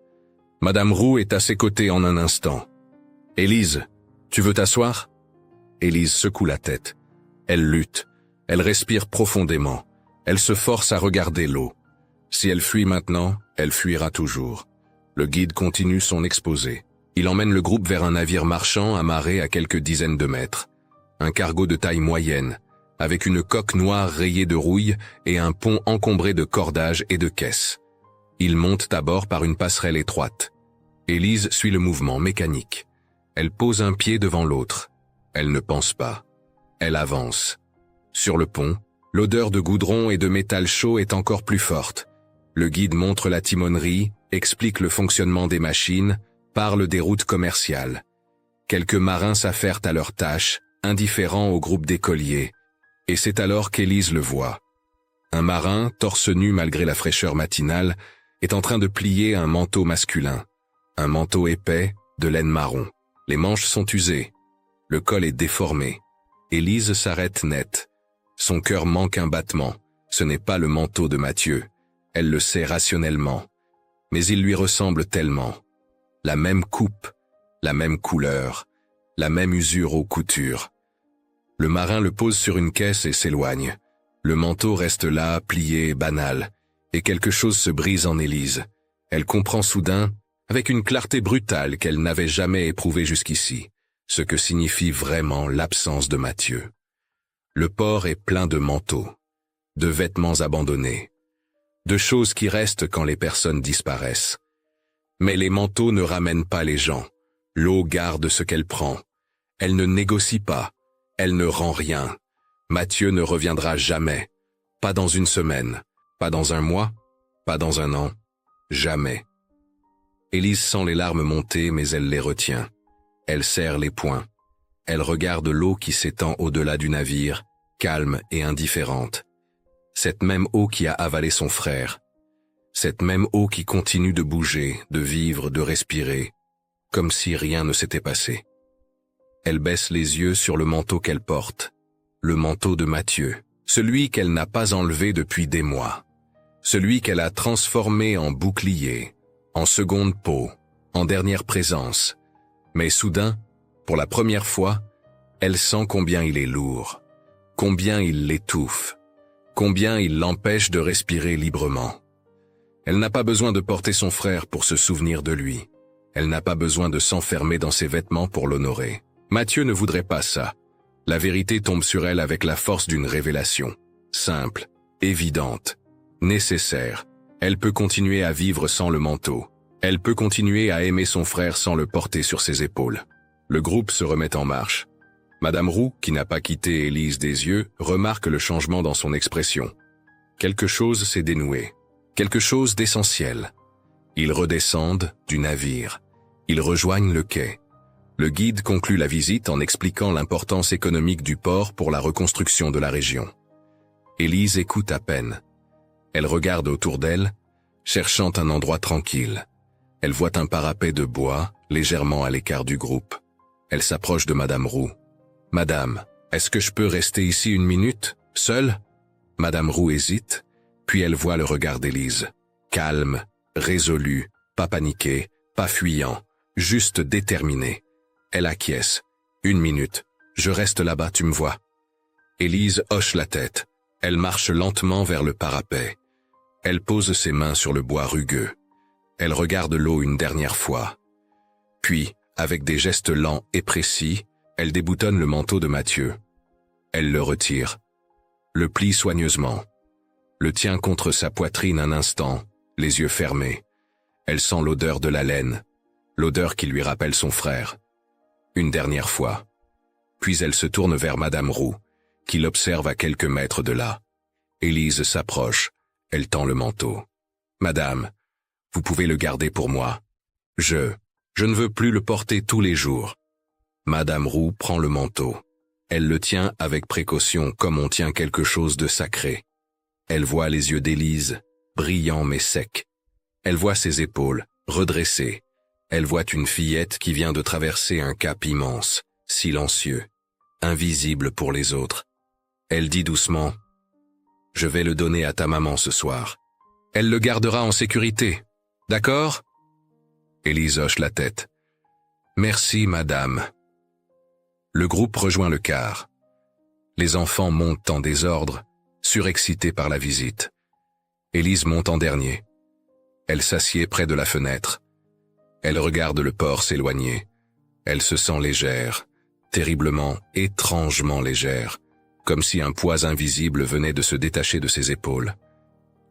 Madame Roux est à ses côtés en un instant. « Élise, tu veux t'asseoir ?» Élise secoue la tête. Elle lutte. Elle respire profondément. Elle se force à regarder l'eau. Si elle fuit maintenant, elle fuira toujours. Le guide continue son exposé. Il emmène le groupe vers un navire marchand amarré à quelques dizaines de mètres. Un cargo de taille moyenne, avec une coque noire rayée de rouille et un pont encombré de cordages et de caisses. Ils montent à bord par une passerelle étroite. Élise suit le mouvement mécanique. Elle pose un pied devant l'autre. Elle ne pense pas. Elle avance. Sur le pont, l'odeur de goudron et de métal chaud est encore plus forte. Le guide montre la timonerie, explique le fonctionnement des machines, parle des routes commerciales. Quelques marins s'affairent à leurs tâches, indifférents au groupe d'écoliers. Et c'est alors qu'Élise le voit. Un marin, torse nu malgré la fraîcheur matinale, est en train de plier un manteau masculin. Un manteau épais, de laine marron. Les manches sont usées. Le col est déformé. Élise s'arrête net. Son cœur manque un battement. Ce n'est pas le manteau de Mathieu. Elle le sait rationnellement. Mais il lui ressemble tellement. La même coupe, la même couleur, la même usure aux coutures. Le marin le pose sur une caisse et s'éloigne. Le manteau reste là, plié, banal. Et quelque chose se brise en Élise. Elle comprend soudain, avec une clarté brutale qu'elle n'avait jamais éprouvée jusqu'ici, ce que signifie vraiment l'absence de Mathieu. Le port est plein de manteaux, de vêtements abandonnés, de choses qui restent quand les personnes disparaissent. Mais les manteaux ne ramènent pas les gens. L'eau garde ce qu'elle prend. Elle ne négocie pas. Elle ne rend rien. Mathieu ne reviendra jamais. Pas dans une semaine. Pas dans un mois. Pas dans un an. Jamais. Élise sent les larmes monter, mais elle les retient. Elle serre les poings. Elle regarde l'eau qui s'étend au-delà du navire, calme et indifférente. Cette même eau qui a avalé son frère. Cette même eau qui continue de bouger, de vivre, de respirer, comme si rien ne s'était passé. Elle baisse les yeux sur le manteau qu'elle porte. Le manteau de Mathieu. Celui qu'elle n'a pas enlevé depuis des mois. Celui qu'elle a transformé en bouclier, en seconde peau, en dernière présence. Mais soudain, pour la première fois, elle sent combien il est lourd, combien il l'étouffe, combien il l'empêche de respirer librement. Elle n'a pas besoin de porter son frère pour se souvenir de lui. Elle n'a pas besoin de s'enfermer dans ses vêtements pour l'honorer. Mathieu ne voudrait pas ça. La vérité tombe sur elle avec la force d'une révélation. Simple, évidente, nécessaire. Elle peut continuer à vivre sans le manteau. Elle peut continuer à aimer son frère sans le porter sur ses épaules. Le groupe se remet en marche. Madame Roux, qui n'a pas quitté Élise des yeux, remarque le changement dans son expression. Quelque chose s'est dénoué. Quelque chose d'essentiel. Ils redescendent du navire. Ils rejoignent le quai. Le guide conclut la visite en expliquant l'importance économique du port pour la reconstruction de la région. Élise écoute à peine. Elle regarde autour d'elle, cherchant un endroit tranquille. Elle voit un parapet de bois, légèrement à l'écart du groupe. Elle s'approche de Madame Roux. « Madame, est-ce que je peux rester ici une minute, seule ?» Madame Roux hésite, puis elle voit le regard d'Élise. Calme, résolu, pas paniqué, pas fuyant, juste déterminé. Elle acquiesce. « 1 minute. Je reste là-bas, tu me vois. » Élise hoche la tête. Elle marche lentement vers le parapet. Elle pose ses mains sur le bois rugueux. Elle regarde l'eau une dernière fois. Puis, avec des gestes lents et précis, elle déboutonne le manteau de Mathieu. Elle le retire. Le plie soigneusement. Le tient contre sa poitrine un instant, les yeux fermés. Elle sent l'odeur de la laine, l'odeur qui lui rappelle son frère. Une dernière fois. Puis elle se tourne vers Madame Roux, qui l'observe à quelques mètres de là. Élise s'approche. Elle tend le manteau. « Madame, vous pouvez le garder pour moi. Je Je ne veux plus le porter tous les jours. Madame Roux prend le manteau. Elle le tient avec précaution comme on tient quelque chose de sacré. Elle voit les yeux d'Élise, brillants mais secs. Elle voit ses épaules, redressées. Elle voit une fillette qui vient de traverser un cap immense, silencieux, invisible pour les autres. Elle dit doucement « Je vais le donner à ta maman ce soir. Elle le gardera en sécurité. D'accord ?» Élise hoche la tête. « Merci, madame. » Le groupe rejoint le car. Les enfants montent en désordre, surexcités par la visite. Élise monte en dernier. Elle s'assied près de la fenêtre. Elle regarde le port s'éloigner. Elle se sent légère, terriblement, étrangement légère, comme si un poids invisible venait de se détacher de ses épaules.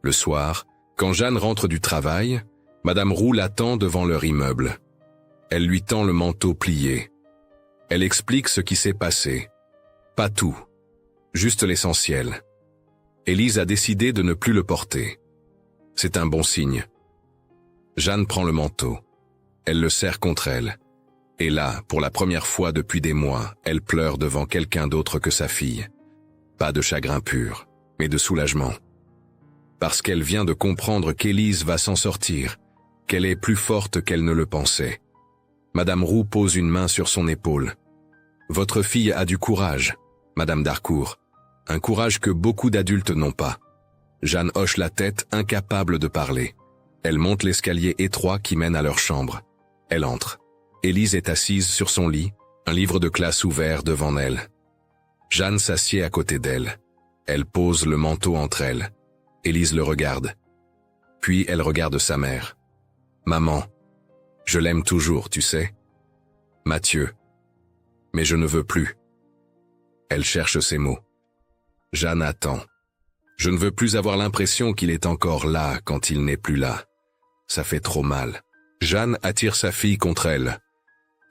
Le soir, quand Jeanne rentre du travail, Madame Roux l'attend devant leur immeuble. Elle lui tend le manteau plié. Elle explique ce qui s'est passé. Pas tout, juste l'essentiel. Élise a décidé de ne plus le porter. C'est un bon signe. Jeanne prend le manteau. Elle le serre contre elle. Et là, pour la première fois depuis des mois, elle pleure devant quelqu'un d'autre que sa fille. Pas de chagrin pur, mais de soulagement. Parce qu'elle vient de comprendre qu'Élise va s'en sortir, qu'elle est plus forte qu'elle ne le pensait. Madame Roux pose une main sur son épaule. « Votre fille a du courage, Madame d'Harcourt, un courage que beaucoup d'adultes n'ont pas. » Jeanne hoche la tête, incapable de parler. Elle monte l'escalier étroit qui mène à leur chambre. Elle entre. Élise est assise sur son lit, un livre de classe ouvert devant elle. Jeanne s'assied à côté d'elle. Elle pose le manteau entre elles. Élise le regarde. Puis elle regarde sa mère. « Maman, je l'aime toujours, tu sais. Mathieu. Mais je ne veux plus. » Elle cherche ses mots. Jeanne attend. Je ne veux plus avoir l'impression qu'il est encore là quand il n'est plus là. Ça fait trop mal. Jeanne attire sa fille contre elle.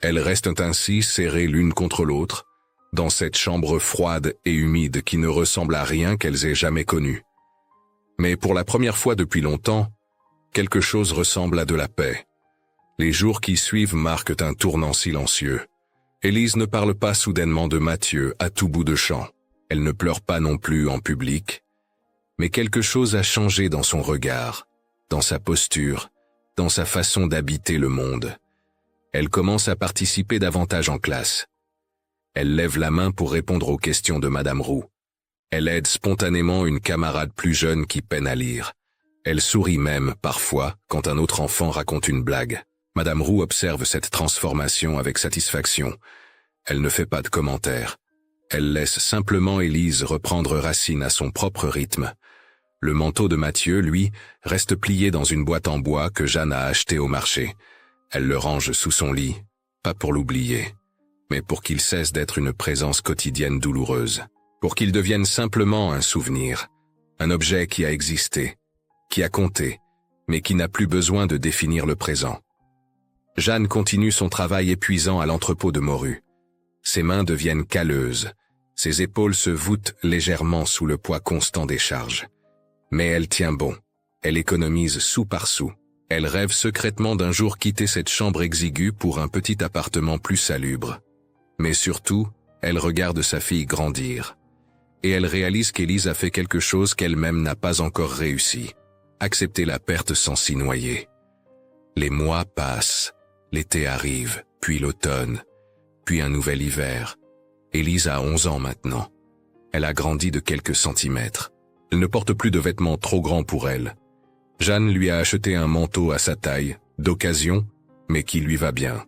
Elles restent ainsi serrées l'une contre l'autre, dans cette chambre froide et humide qui ne ressemble à rien qu'elles aient jamais connu. Mais pour la première fois depuis longtemps, quelque chose ressemble à de la paix. Les jours qui suivent marquent un tournant silencieux. Élise ne parle pas soudainement de Mathieu à tout bout de champ. Elle ne pleure pas non plus en public. Mais quelque chose a changé dans son regard, dans sa posture, dans sa façon d'habiter le monde. Elle commence à participer davantage en classe. Elle lève la main pour répondre aux questions de Madame Roux. Elle aide spontanément une camarade plus jeune qui peine à lire. Elle sourit même, parfois, quand un autre enfant raconte une blague. Madame Roux observe cette transformation avec satisfaction. Elle ne fait pas de commentaires. Elle laisse simplement Élise reprendre racine à son propre rythme. Le manteau de Mathieu, lui, reste plié dans une boîte en bois que Jeanne a achetée au marché. Elle le range sous son lit, pas pour l'oublier, mais pour qu'il cesse d'être une présence quotidienne douloureuse, pour qu'il devienne simplement un souvenir, un objet qui a existé, qui a compté, mais qui n'a plus besoin de définir le présent. Jeanne continue son travail épuisant à l'entrepôt de morue. Ses mains deviennent calleuses, ses épaules se voûtent légèrement sous le poids constant des charges. Mais elle tient bon, elle économise sou par sou. Elle rêve secrètement d'un jour quitter cette chambre exiguë pour un petit appartement plus salubre. Mais surtout, elle regarde sa fille grandir. Et elle réalise qu'Élise a fait quelque chose qu'elle-même n'a pas encore réussi. Accepter la perte sans s'y noyer. Les mois passent, l'été arrive, puis l'automne, puis un nouvel hiver. Élise a 11 ans maintenant. Elle a grandi de quelques centimètres. Elle ne porte plus de vêtements trop grands pour elle. Jeanne lui a acheté un manteau à sa taille, d'occasion, mais qui lui va bien.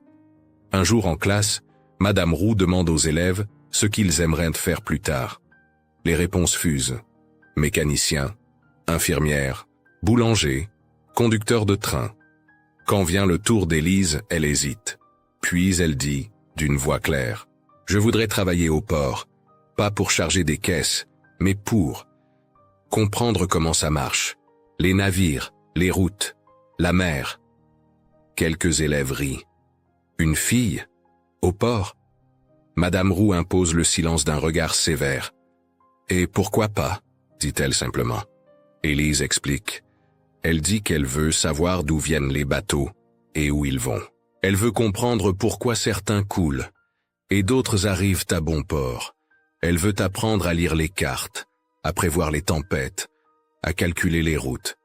Un jour en classe, Madame Roux demande aux élèves ce qu'ils aimeraient faire plus tard. Les réponses fusent. Mécanicien, infirmière, boulanger, conducteur de train. Quand vient le tour d'Élise, elle hésite. Puis elle dit, d'une voix claire, « Je voudrais travailler au port, pas pour charger des caisses, mais pour comprendre comment ça marche. Les navires, les routes, la mer. » Quelques élèves rient. Une fille, au port? Madame Roux impose le silence d'un regard sévère. Et pourquoi pas, dit-elle simplement. Élise explique. Elle dit qu'elle veut savoir d'où viennent les bateaux et où ils vont. Elle veut comprendre pourquoi certains coulent, et d'autres arrivent à bon port. Elle veut apprendre à lire les cartes, à prévoir les tempêtes, à calculer les routes.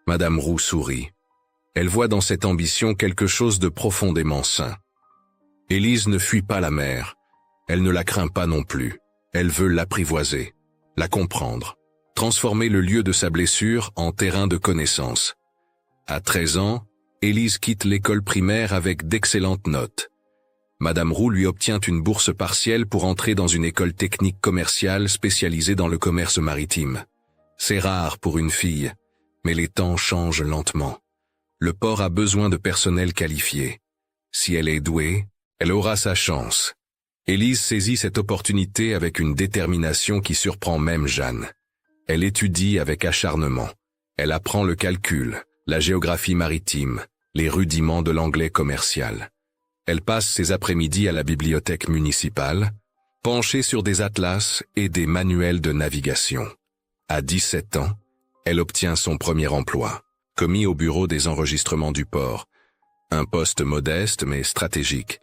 Madame Roux sourit. Elle voit dans cette ambition quelque chose de profondément sain. Élise ne fuit pas la mer. Elle ne la craint pas non plus. Elle veut l'apprivoiser, la comprendre, transformer le lieu de sa blessure en terrain de connaissance. À 13 ans, Élise quitte l'école primaire avec d'excellentes notes. Madame Roux lui obtient une bourse partielle pour entrer dans une école technique commerciale spécialisée dans le commerce maritime. C'est rare pour une fille, mais les temps changent lentement. Le port a besoin de personnel qualifié. Si elle est douée, elle aura sa chance. Élise saisit cette opportunité avec une détermination qui surprend même Jeanne. Elle étudie avec acharnement. Elle apprend le calcul, la géographie maritime, les rudiments de l'anglais commercial. Elle passe ses après-midi à la bibliothèque municipale, penchée sur des atlas et des manuels de navigation. À 17 ans, elle obtient son premier emploi, commis au bureau des enregistrements du port. Un poste modeste mais stratégique.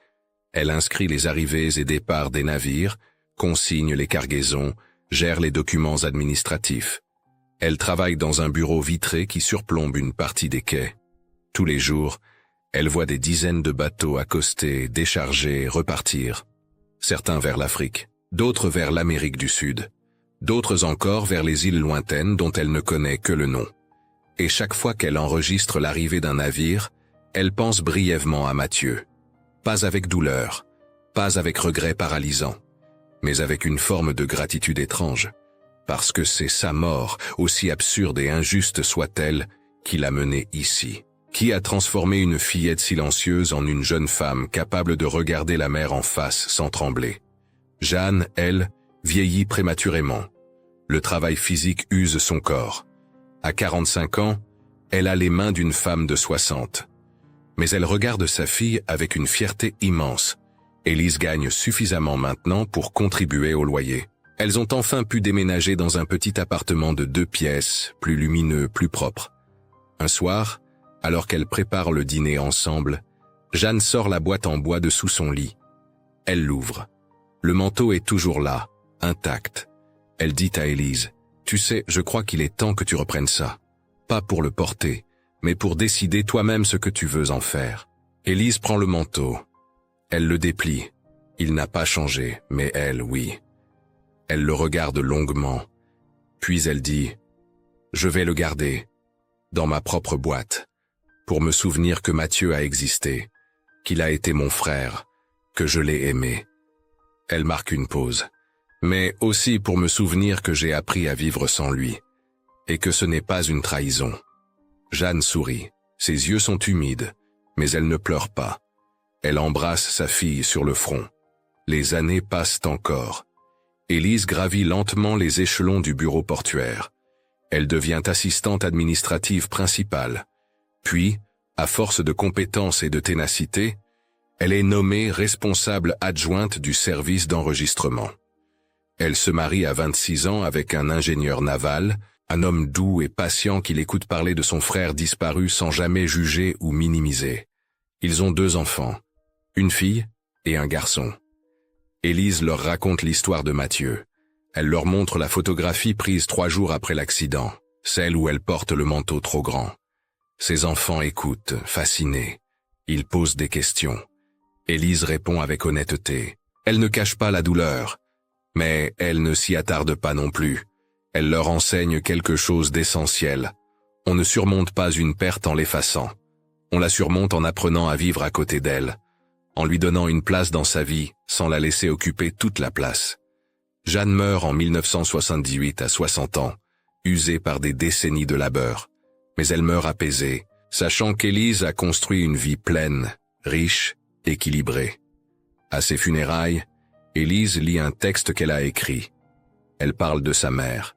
Elle inscrit les arrivées et départs des navires, consigne les cargaisons, gère les documents administratifs. Elle travaille dans un bureau vitré qui surplombe une partie des quais. Tous les jours, elle voit des dizaines de bateaux accoster, décharger, repartir. Certains vers l'Afrique, d'autres vers l'Amérique du Sud, d'autres encore vers les îles lointaines dont elle ne connaît que le nom. Et chaque fois qu'elle enregistre l'arrivée d'un navire, elle pense brièvement à Mathieu. Pas avec douleur, pas avec regret paralysant, mais avec une forme de gratitude étrange, parce que c'est sa mort, aussi absurde et injuste soit-elle, qui l'a menée ici. Qui a transformé une fillette silencieuse en une jeune femme capable de regarder la mer en face sans trembler. Jeanne, elle, vieillit prématurément. Le travail physique use son corps. À 45 ans, elle a les mains d'une femme de 60. Mais elle regarde sa fille avec une fierté immense. Élise gagne suffisamment maintenant pour contribuer au loyer. Elles ont enfin pu déménager dans un petit appartement de 2 pièces, plus lumineux, plus propre. Un soir, alors qu'elles préparent le dîner ensemble, Jeanne sort la boîte en bois de sous son lit. Elle l'ouvre. Le manteau est toujours là, intact. Elle dit à Élise, « Tu sais, je crois qu'il est temps que tu reprennes ça. Pas pour le porter, mais pour décider toi-même ce que tu veux en faire. » Élise prend le manteau. Elle le déplie. Il n'a pas changé, mais elle, oui. Elle le regarde longuement. Puis elle dit, « Je vais le garder, dans ma propre boîte, pour me souvenir que Mathieu a existé, qu'il a été mon frère, que je l'ai aimé. » Elle marque une pause. Mais aussi pour me souvenir que j'ai appris à vivre sans lui, et que ce n'est pas une trahison. Jeanne sourit. Ses yeux sont humides, mais elle ne pleure pas. Elle embrasse sa fille sur le front. Les années passent encore. Élise gravit lentement les échelons du bureau portuaire. Elle devient assistante administrative principale. Puis, à force de compétences et de ténacité, elle est nommée responsable adjointe du service d'enregistrement. Elle se marie à 26 ans avec un ingénieur naval, un homme doux et patient qui l'écoute parler de son frère disparu sans jamais juger ou minimiser. Ils ont 2 enfants, une fille et un garçon. Élise leur raconte l'histoire de Mathieu. Elle leur montre la photographie prise 3 jours après l'accident, celle où elle porte le manteau trop grand. Ses enfants écoutent, fascinés. Ils posent des questions. Élise répond avec honnêteté. Elle ne cache pas la douleur, mais elle ne s'y attarde pas non plus. Elle leur enseigne quelque chose d'essentiel. On ne surmonte pas une perte en l'effaçant. On la surmonte en apprenant à vivre à côté d'elle, en lui donnant une place dans sa vie sans la laisser occuper toute la place. Jeanne meurt en 1978 à 60 ans, usée par des décennies de labeur. Mais elle meurt apaisée, sachant qu'Élise a construit une vie pleine, riche, équilibrée. À ses funérailles, Élise lit un texte qu'elle a écrit. Elle parle de sa mère,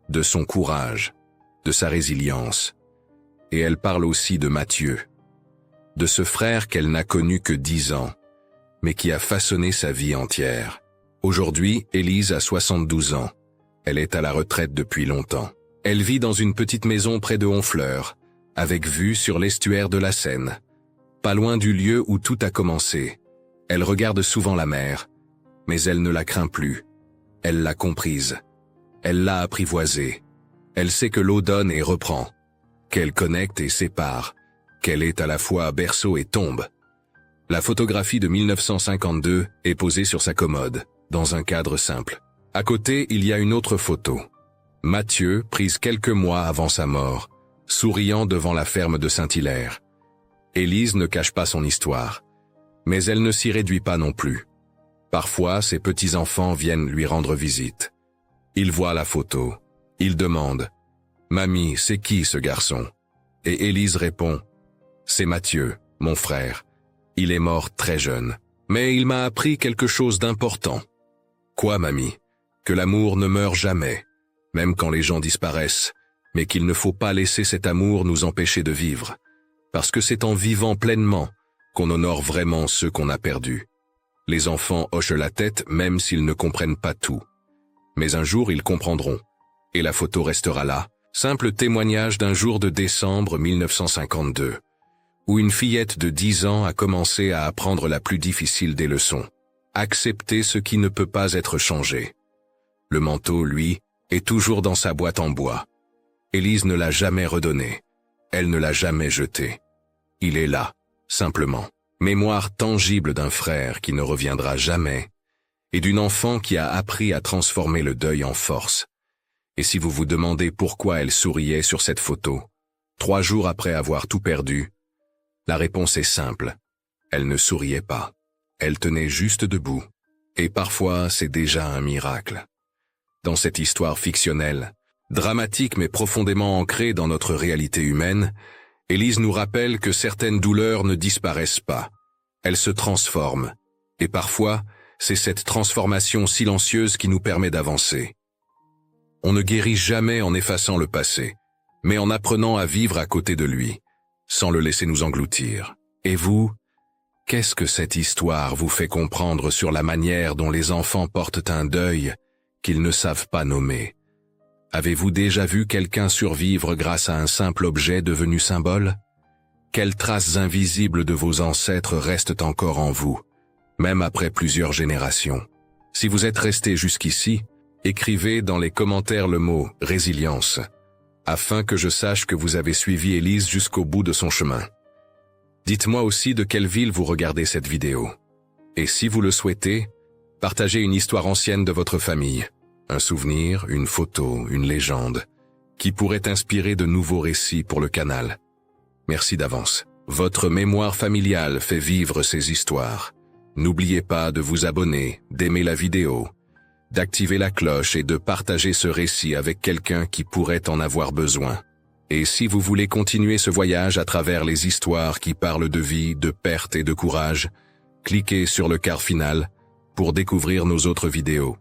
de son courage, de sa résilience. Et elle parle aussi de Mathieu, de ce frère qu'elle n'a connu que 10 ans, mais qui a façonné sa vie entière. Aujourd'hui, Élise a 72 ans. Elle est à la retraite depuis longtemps. Elle vit dans une petite maison près de Honfleur, avec vue sur l'estuaire de la Seine. pas loin du lieu où tout a commencé. Elle regarde souvent la mer, mais elle ne la craint plus. Elle l'a comprise. Elle l'a apprivoisée. Elle sait que l'eau donne et reprend, qu'elle connecte et sépare, qu'elle est à la fois berceau et tombe. La photographie de 1952 est posée sur sa commode, dans un cadre simple. À côté, il y a une autre photo. Mathieu, prise quelques mois avant sa mort, souriant devant la ferme de Saint-Hilaire. Élise ne cache pas son histoire, mais elle ne s'y réduit pas non plus. Parfois, ses petits-enfants viennent lui rendre visite. Ils voient la photo. Ils demandent « Mamie, c'est qui ce garçon ?» Et Élise répond « C'est Mathieu, mon frère. Il est mort très jeune, mais il m'a appris quelque chose d'important. » « Quoi, mamie ? Que l'amour ne meurt jamais, même quand les gens disparaissent, mais qu'il ne faut pas laisser cet amour nous empêcher de vivre, parce que c'est en vivant pleinement qu'on honore vraiment ceux qu'on a perdus. Les enfants hochent la tête même s'ils ne comprennent pas tout. Mais un jour ils comprendront, et la photo restera là, simple témoignage d'un jour de décembre 1952, où une fillette de 10 ans a commencé à apprendre la plus difficile des leçons. Accepter ce qui ne peut pas être changé. Le manteau, lui, est toujours dans sa boîte en bois. Élise ne l'a jamais redonné. Elle ne l'a jamais jeté. Il est là, simplement. Mémoire tangible d'un frère qui ne reviendra jamais, et d'une enfant qui a appris à transformer le deuil en force. Et si vous vous demandez pourquoi elle souriait sur cette photo, 3 jours après avoir tout perdu, la réponse est simple. Elle ne souriait pas. Elle tenait juste debout. Et parfois, c'est déjà un miracle. Dans cette histoire fictionnelle, dramatique mais profondément ancrée dans notre réalité humaine, Élise nous rappelle que certaines douleurs ne disparaissent pas. Elles se transforment. Et parfois, c'est cette transformation silencieuse qui nous permet d'avancer. On ne guérit jamais en effaçant le passé, mais en apprenant à vivre à côté de lui, sans le laisser nous engloutir. Et vous ? Qu'est-ce que cette histoire vous fait comprendre sur la manière dont les enfants portent un deuil qu'ils ne savent pas nommer? Avez-vous déjà vu quelqu'un survivre grâce à un simple objet devenu symbole? Quelles traces invisibles de vos ancêtres restent encore en vous, même après plusieurs générations? Si vous êtes resté jusqu'ici, écrivez dans les commentaires le mot « résilience » afin que je sache que vous avez suivi Élise jusqu'au bout de son chemin. Dites-moi aussi de quelle ville vous regardez cette vidéo. Et si vous le souhaitez, partagez une histoire ancienne de votre famille, un souvenir, une photo, une légende, qui pourrait inspirer de nouveaux récits pour le canal. Merci d'avance. Votre mémoire familiale fait vivre ces histoires. N'oubliez pas de vous abonner, d'aimer la vidéo, d'activer la cloche et de partager ce récit avec quelqu'un qui pourrait en avoir besoin. Et si vous voulez continuer ce voyage à travers les histoires qui parlent de vie, de perte et de courage, cliquez sur le quart final pour découvrir nos autres vidéos.